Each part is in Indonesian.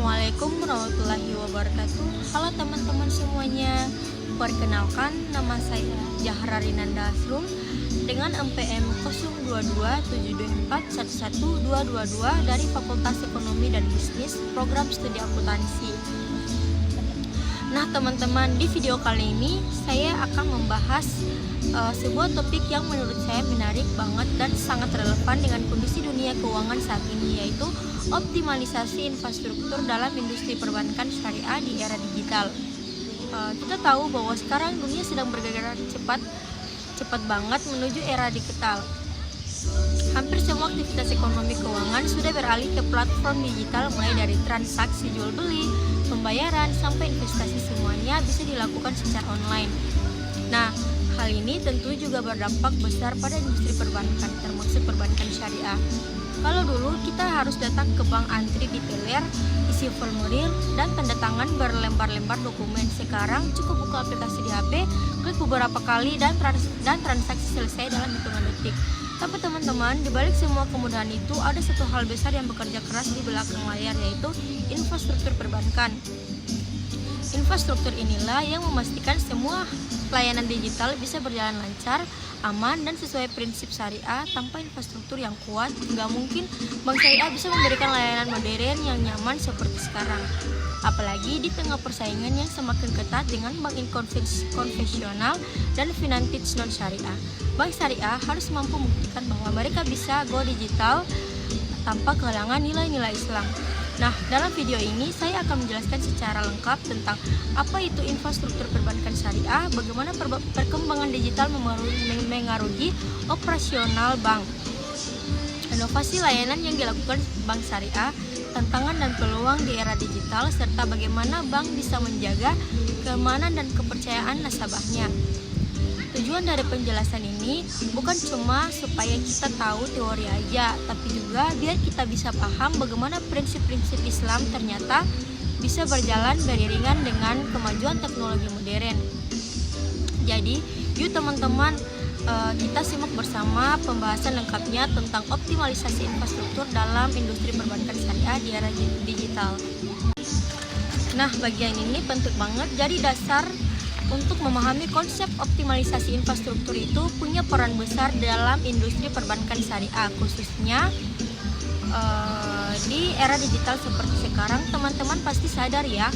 Assalamualaikum warahmatullahi wabarakatuh. Halo teman-teman semuanya. Perkenalkan, nama saya Zahra Rinanda Asrum dengan NPM 022724112222 dari Fakultas Ekonomi dan Bisnis, Program Studi Akuntansi. Nah teman-teman, di video kali ini saya akan membahas sebuah topik yang menurut saya menarik banget dan sangat relevan dengan kondisi dunia keuangan saat ini, yaitu optimalisasi infrastruktur dalam industri perbankan syariah di era digital. Kita tahu bahwa sekarang dunia sedang bergerak cepat banget menuju era digital. Hampir semua aktivitas ekonomi keuangan sudah beralih ke platform digital, mulai dari transaksi jual beli, pembayaran, sampai investasi, semuanya bisa dilakukan secara online. Nah, hal ini tentu juga berdampak besar pada industri perbankan, termasuk perbankan syariah. Kalau dulu kita harus datang ke bank, antri di teller, isi formulir, dan tanda tangan berlembar-lembar dokumen. Sekarang cukup buka aplikasi di HP, klik beberapa kali, dan transaksi selesai dalam hitungan detik. Tapi teman-teman, di balik semua kemudahan itu ada satu hal besar yang bekerja keras di belakang layar, yaitu infrastruktur perbankan. Infrastruktur inilah yang memastikan semua layanan digital bisa berjalan lancar, aman, dan sesuai prinsip syariah. Tanpa infrastruktur yang kuat, nggak mungkin bank syariah bisa memberikan layanan modern yang nyaman seperti sekarang. Apalagi di tengah persaingan yang semakin ketat dengan bank konvensional dan vintage non syariah. Bank syariah harus mampu membuktikan bahwa mereka bisa go digital tanpa kehilangan nilai-nilai Islam. Nah, dalam video ini saya akan menjelaskan secara lengkap tentang apa itu infrastruktur perbankan syariah, bagaimana perkembangan digital mengaruhi operasional bank, inovasi layanan yang dilakukan bank syariah, tantangan dan peluang di era digital, serta bagaimana bank bisa menjaga keamanan dan kepercayaan nasabahnya. Tujuan dari penjelasan ini bukan cuma supaya kita tahu teori aja, tapi juga biar kita bisa paham bagaimana prinsip-prinsip Islam ternyata bisa berjalan beriringan dengan kemajuan teknologi modern. Jadi, yuk teman-teman, kita simak bersama pembahasan lengkapnya tentang optimalisasi infrastruktur dalam industri perbankan syariah di era digital. Nah, bagian ini penting banget, jadi dasar untuk memahami konsep optimalisasi infrastruktur itu punya peran besar dalam industri perbankan syariah, khususnya di era digital seperti sekarang. Teman-teman pasti sadar ya,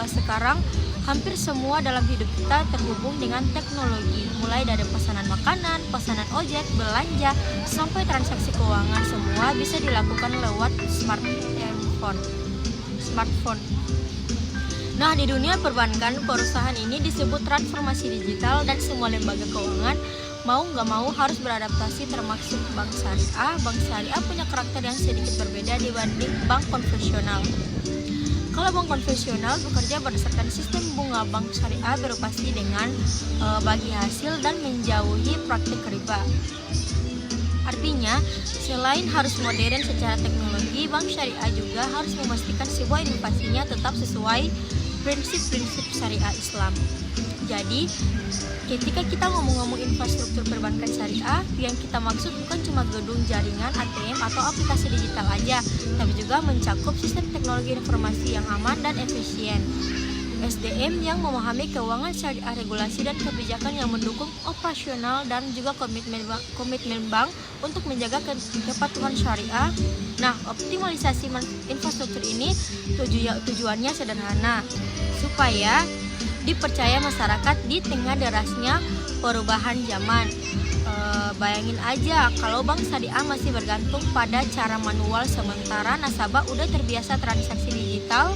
sekarang hampir semua dalam hidup kita terhubung dengan teknologi, mulai dari pesanan makanan, pesanan ojek, belanja, sampai transaksi keuangan, semua bisa dilakukan lewat smartphone. Nah, di dunia perbankan, perusahaan ini disebut transformasi digital, dan semua lembaga keuangan mau nggak mau harus beradaptasi, termasuk bank syariah. Bank syariah punya karakter yang sedikit berbeda dibanding bank konvensional. Kalau bank konvensional bekerja berdasarkan sistem bunga, bank syariah beroperasi dengan bagi hasil dan menjauhi praktik riba. Artinya, selain harus modern secara teknologi, bank syariah juga harus memastikan sebuah inovasinya tetap sesuai prinsip-prinsip syariah Islam. Jadi, ketika kita ngomong-ngomong infrastruktur perbankan syariah, yang kita maksud bukan cuma gedung, jaringan, ATM, atau aplikasi digital aja, tapi juga mencakup sistem teknologi informasi yang aman dan efisien, SDM yang memahami keuangan syariah, regulasi dan kebijakan yang mendukung operasional, dan juga komitmen bank untuk menjaga kepatuhan syariah. Nah, optimalisasi infrastruktur ini tujuannya sederhana, supaya dipercaya masyarakat di tengah derasnya perubahan zaman. Bayangin aja kalau bank syariah masih bergantung pada cara manual, sementara nasabah udah terbiasa transaksi digital.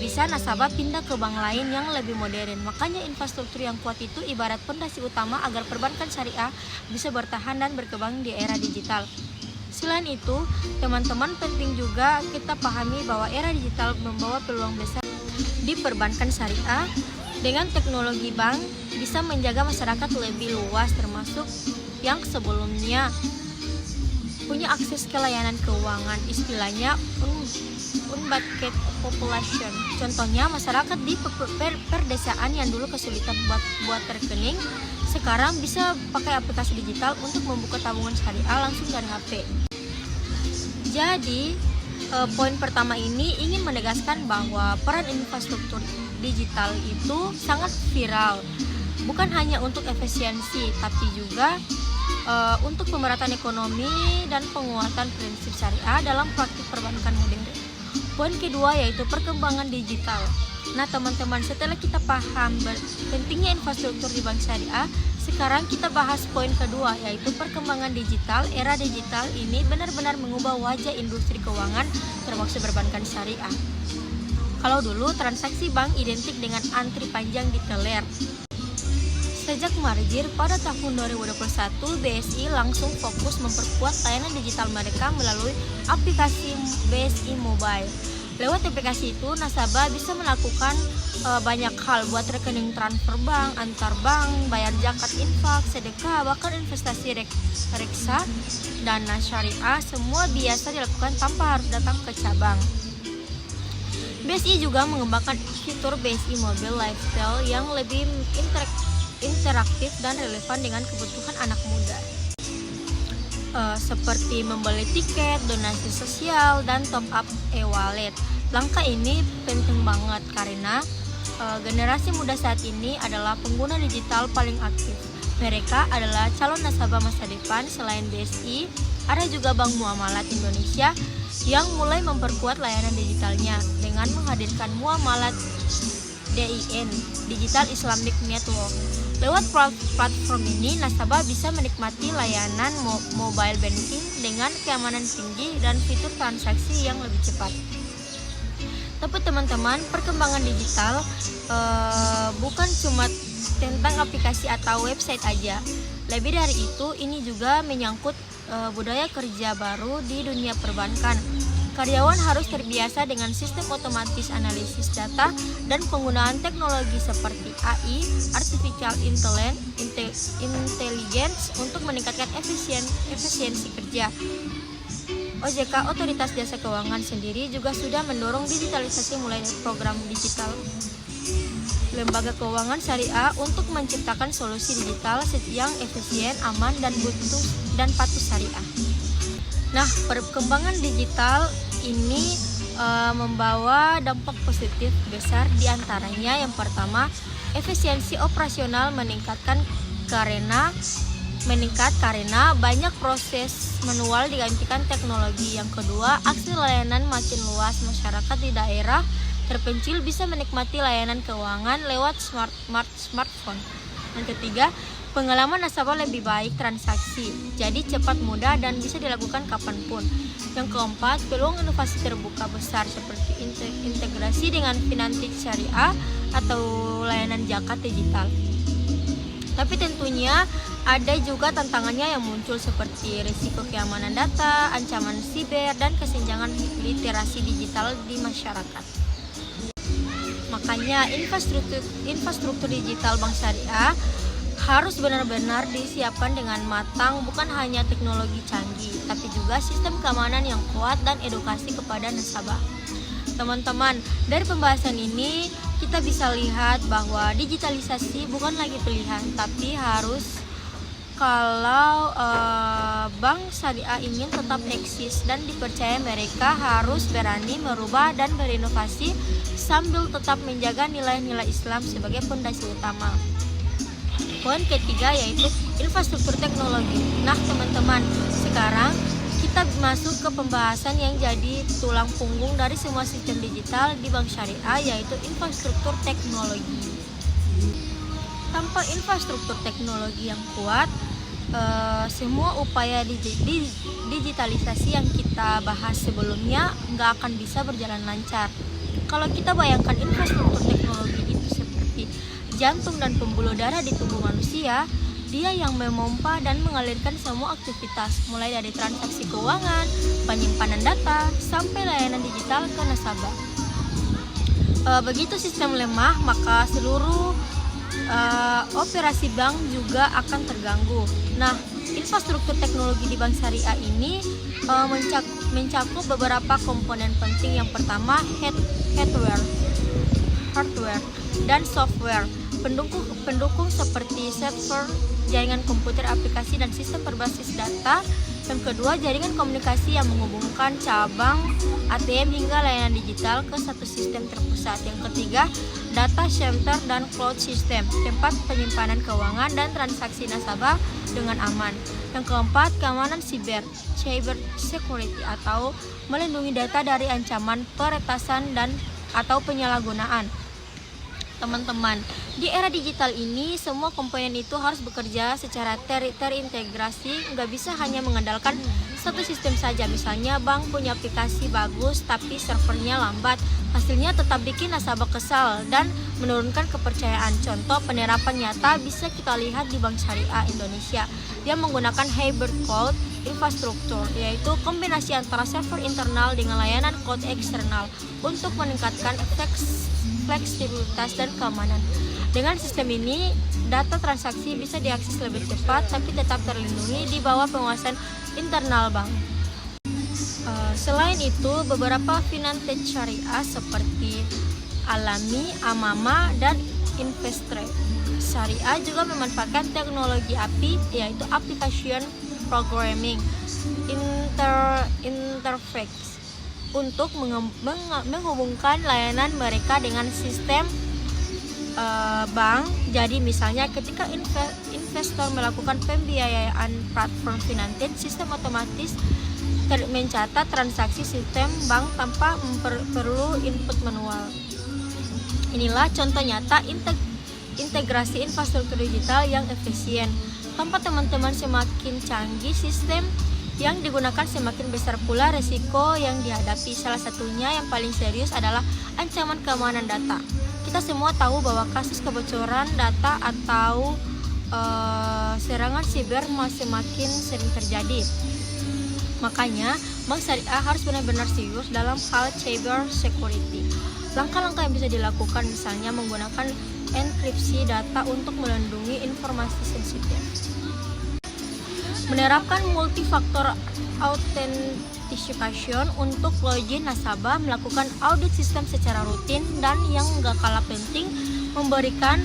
Bisa nasabah pindah ke bank lain yang lebih modern. Makanya infrastruktur yang kuat itu ibarat fondasi utama agar perbankan syariah bisa bertahan dan berkembang di era digital. Selain itu, teman-teman, penting juga kita pahami bahwa era digital membawa peluang besar di perbankan syariah. Dengan teknologi, bank bisa menjaga masyarakat lebih luas, termasuk yang sebelumnya punya akses ke layanan keuangan, istilahnya unbanked population. Contohnya, masyarakat di perdesaan yang dulu kesulitan buat rekening, sekarang bisa pakai aplikasi digital untuk membuka tabungan syariah langsung dari HP. Jadi, Poin pertama ini ingin menegaskan bahwa peran infrastruktur digital itu sangat viral, bukan hanya untuk efisiensi, tapi juga untuk pemerataan ekonomi dan penguatan prinsip syariah dalam praktik perbankan modern. Poin kedua yaitu perkembangan digital. Nah teman-teman, setelah kita paham pentingnya infrastruktur di bank syariah, sekarang kita bahas poin kedua yaitu perkembangan digital. Era digital ini benar-benar mengubah wajah industri keuangan termasuk perbankan syariah. Kalau dulu transaksi bank identik dengan antri panjang di teller. Sejak merger pada tahun 2021, BSI langsung fokus memperkuat layanan digital mereka melalui aplikasi BSI Mobile. Lewat aplikasi itu, nasabah bisa melakukan banyak hal, buat rekening transfer bank, antar bank, bayar zakat, infak, sedekah, bahkan investasi reksa, dana syariah, semua biasa dilakukan tanpa harus datang ke cabang. BSI juga mengembangkan fitur BSI Mobile Lifestyle yang lebih interaktif dan relevan dengan kebutuhan anak muda, seperti membeli tiket, donasi sosial, dan top up e-wallet. Langkah ini penting banget karena generasi muda saat ini adalah pengguna digital paling aktif. Mereka adalah calon nasabah masa depan. Selain BSI, ada juga Bank Muamalat Indonesia yang mulai memperkuat layanan digitalnya dengan menghadirkan Muamalat DIN, Digital Islamic Network. Lewat platform ini, nasabah bisa menikmati layanan mobile banking dengan keamanan tinggi dan fitur transaksi yang lebih cepat. Tapi teman-teman, perkembangan digital bukan cuma tentang aplikasi atau website aja. Lebih dari itu, ini juga menyangkut budaya kerja baru di dunia perbankan. Karyawan harus terbiasa dengan sistem otomatis analisis data dan penggunaan teknologi seperti AI, Artificial Intelligence untuk meningkatkan efisiensi kerja. OJK, Otoritas Jasa Keuangan sendiri juga sudah mendorong digitalisasi mulai dari program digital lembaga keuangan syariah untuk menciptakan solusi digital yang efisien, aman, dan patuh syariah. Nah, perkembangan digital ini membawa dampak positif besar, diantaranya yang pertama, efisiensi operasional meningkat karena banyak proses manual digantikan teknologi. Yang kedua, akses layanan makin luas, masyarakat di daerah terpencil bisa menikmati layanan keuangan lewat smartphone. Yang ketiga, pengalaman nasabah lebih baik transaksi, jadi cepat, mudah, dan bisa dilakukan kapanpun. Yang keempat, peluang inovasi terbuka besar seperti integrasi dengan finansial syariah atau layanan zakat digital. Tapi tentunya ada juga tantangannya yang muncul seperti risiko keamanan data, ancaman siber, dan kesenjangan literasi digital di masyarakat. Makanya infrastruktur digital bank syariah harus benar-benar disiapkan dengan matang, bukan hanya teknologi canggih, tapi juga sistem keamanan yang kuat dan edukasi kepada nasabah. Teman-teman, dari pembahasan ini kita bisa lihat bahwa digitalisasi bukan lagi pilihan, tapi harus. Kalau bank syariah ingin tetap eksis dan dipercaya, mereka harus berani merubah dan berinovasi sambil tetap menjaga nilai-nilai Islam sebagai fondasi utama. Poin ketiga yaitu infrastruktur teknologi. Nah teman-teman, sekarang kita masuk ke pembahasan yang jadi tulang punggung dari semua sistem digital di bank syariah, yaitu infrastruktur teknologi. Tanpa infrastruktur teknologi yang kuat, semua upaya digitalisasi yang kita bahas sebelumnya nggak akan bisa berjalan lancar. Kalau kita bayangkan infrastruktur teknologi itu seperti jantung dan pembuluh darah di tubuh manusia, dia yang memompa dan mengalirkan semua aktivitas, mulai dari transaksi keuangan, penyimpanan data, sampai layanan digital ke nasabah. Begitu sistem lemah, maka seluruh operasi bank juga akan terganggu. Nah, infrastruktur teknologi di bank syariah ini mencakup beberapa komponen penting. Yang pertama, hardware dan software. Pendukung seperti server, jaringan komputer, aplikasi, dan sistem berbasis data. Yang kedua, jaringan komunikasi yang menghubungkan cabang ATM hingga layanan digital ke satu sistem terpusat. Yang ketiga, data center dan cloud system, tempat penyimpanan keuangan dan transaksi nasabah dengan aman. Yang keempat, keamanan cyber security atau melindungi data dari ancaman peretasan dan atau penyalahgunaan. Teman-teman, di era digital ini semua komponen itu harus bekerja secara terintegrasi, nggak bisa hanya mengandalkan satu sistem saja. Misalnya bank punya aplikasi bagus tapi servernya lambat, hasilnya tetap bikin nasabah kesal dan menurunkan kepercayaan. Contoh penerapan nyata bisa kita lihat di Bank Syariah Indonesia yang menggunakan hybrid cloud infrastruktur, yaitu kombinasi antara server internal dengan layanan cloud eksternal untuk meningkatkan fleksibilitas dan keamanan. Dengan sistem ini, data transaksi bisa diakses lebih cepat tapi tetap terlindungi di bawah penguasaan internal bank. Selain itu, beberapa fintech syariah seperti Alami, Amama, dan Investre Syariah juga memanfaatkan teknologi API, yaitu Application Programming Interface, untuk menghubungkan layanan mereka dengan sistem bank. Jadi misalnya ketika investor melakukan pembiayaan platform fintech, sistem otomatis mencatat transaksi sistem bank tanpa perlu input manual. Inilah contoh nyata integrasi infrastruktur digital yang efisien. Tanpa teman-teman semakin canggih sistem yang digunakan, semakin besar pula resiko yang dihadapi. Salah satunya yang paling serius adalah ancaman keamanan data. Kita semua tahu bahwa kasus kebocoran data atau serangan siber semakin sering terjadi. Makanya, Bank Syariah harus benar-benar serius dalam hal cyber security. Langkah-langkah yang bisa dilakukan misalnya menggunakan enkripsi data untuk melindungi informasi sensitif. Menerapkan multifaktor authentication untuk login nasabah, melakukan audit sistem secara rutin, dan yang gak kalah penting, memberikan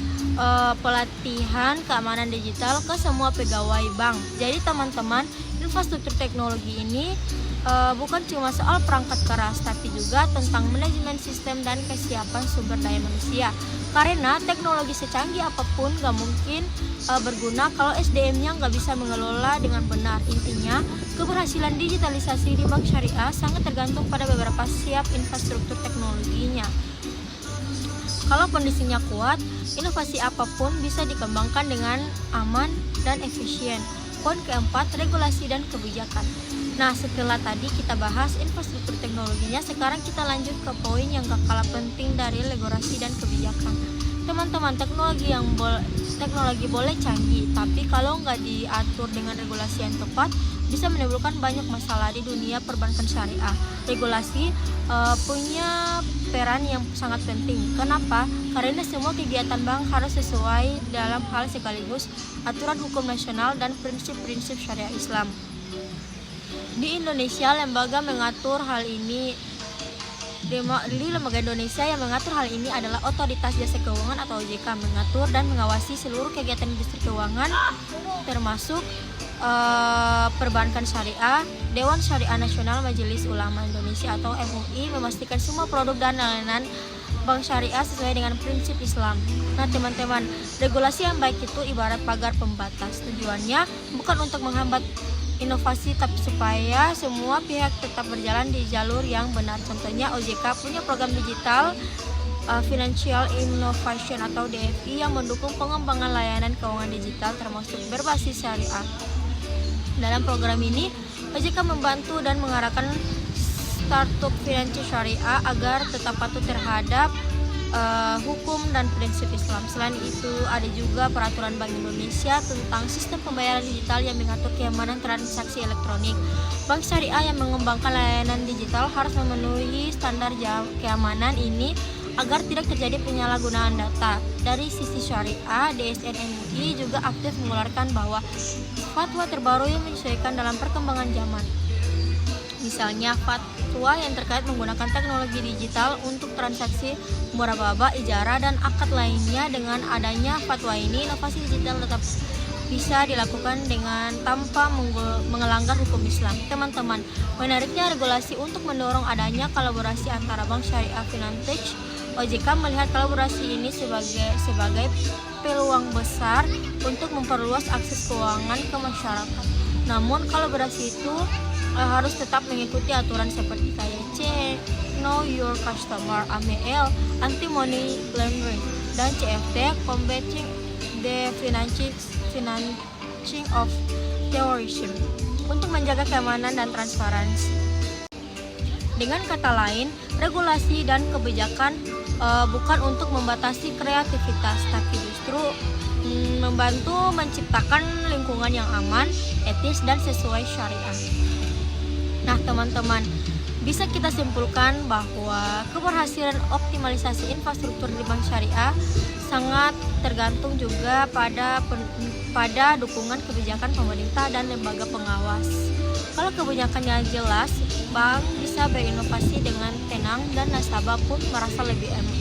pelatihan keamanan digital ke semua pegawai bank. Jadi teman-teman, infrastruktur teknologi ini bukan cuma soal perangkat keras, tapi juga tentang manajemen sistem dan kesiapan sumber daya manusia. Karena teknologi secanggih apapun gak mungkin berguna kalau SDM-nya gak bisa mengelola dengan benar. Intinya, keberhasilan digitalisasi di Bank Syariah sangat tergantung pada beberapa siap infrastruktur teknologinya. Kalau kondisinya kuat, inovasi apapun bisa dikembangkan dengan aman dan efisien. Poin keempat, regulasi dan kebijakan. Nah, setelah tadi kita bahas infrastruktur teknologinya, sekarang kita lanjut ke poin yang gak kalah penting dari regulasi dan kebijakan. Teman-teman, teknologi boleh canggih, tapi kalau nggak diatur dengan regulasi yang tepat, bisa menimbulkan banyak masalah di dunia perbankan syariah. Regulasi punya peran yang sangat penting. Kenapa? Karena semua kegiatan bank harus sesuai dalam hal sekaligus aturan hukum nasional dan prinsip-prinsip syariah Islam. Di Indonesia, lembaga Indonesia yang mengatur hal ini adalah Otoritas Jasa Keuangan atau OJK, mengatur dan mengawasi seluruh kegiatan industri keuangan termasuk perbankan syariah. Dewan Syariah Nasional Majelis Ulama Indonesia atau MUI memastikan semua produk dan layanan bank syariah sesuai dengan prinsip Islam. Nah teman-teman, regulasi yang baik itu ibarat pagar pembatas. Tujuannya bukan untuk menghambat inovasi, tapi supaya semua pihak tetap berjalan di jalur yang benar. Contohnya OJK punya program digital Financial Innovation atau DFI yang mendukung pengembangan layanan keuangan digital termasuk berbasis syariah. Dalam program ini, OJK membantu dan mengarahkan startup finansial syariah agar tetap patuh terhadap hukum dan prinsip Islam. Selain itu, ada juga peraturan Bank Indonesia tentang sistem pembayaran digital yang mengatur keamanan transaksi elektronik. Bank syariah yang mengembangkan layanan digital harus memenuhi standar keamanan ini agar tidak terjadi penyalahgunaan data. Dari sisi syariah, DSN MUI juga aktif mengeluarkan bahwa fatwa terbaru yang menyesuaikan dalam perkembangan zaman. Misalnya fatwa yang terkait menggunakan teknologi digital untuk transaksi murababa, ijarah, dan akad lainnya. Dengan adanya fatwa ini, inovasi digital tetap bisa dilakukan dengan tanpa mengelanggar hukum Islam. Teman-teman, menariknya regulasi untuk mendorong adanya kolaborasi antara Bank Syariah Vintage. OJK melihat kolaborasi ini sebagai peluang besar untuk memperluas akses keuangan ke masyarakat. Namun kolaborasi itu harus tetap mengikuti aturan seperti KYC, Know Your Customer, AML, Anti Money Laundering, dan CFT, Combating the Financing of Terrorism, untuk menjaga keamanan dan transparansi. Dengan kata lain, regulasi dan kebijakan bukan untuk membatasi kreativitas, tapi justru membantu menciptakan lingkungan yang aman, etis, dan sesuai syariah. Nah teman-teman, bisa kita simpulkan bahwa keberhasilan optimalisasi infrastruktur di bank syariah sangat tergantung juga pada dukungan kebijakan pemerintah dan lembaga pengawas. Kalau kebijakannya jelas, bank bisa berinovasi dengan tenang dan nasabah pun merasa lebih aman.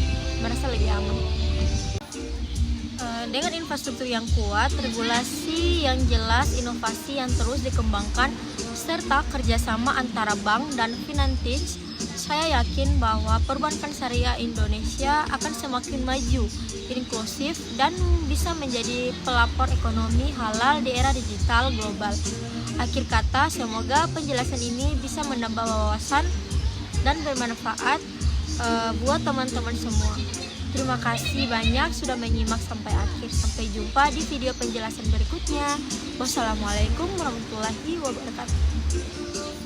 Dengan infrastruktur yang kuat, regulasi yang jelas, inovasi yang terus dikembangkan, serta kerjasama antara bank dan Vintage, saya yakin bahwa perbankan syariah Indonesia akan semakin maju, inklusif, dan bisa menjadi pelopor ekonomi halal di era digital global. Akhir kata, semoga penjelasan ini bisa menambah wawasan dan bermanfaat buat teman-teman semua. Terima kasih banyak sudah menyimak sampai akhir. Sampai jumpa di video penjelasan berikutnya. Wassalamualaikum warahmatullahi wabarakatuh.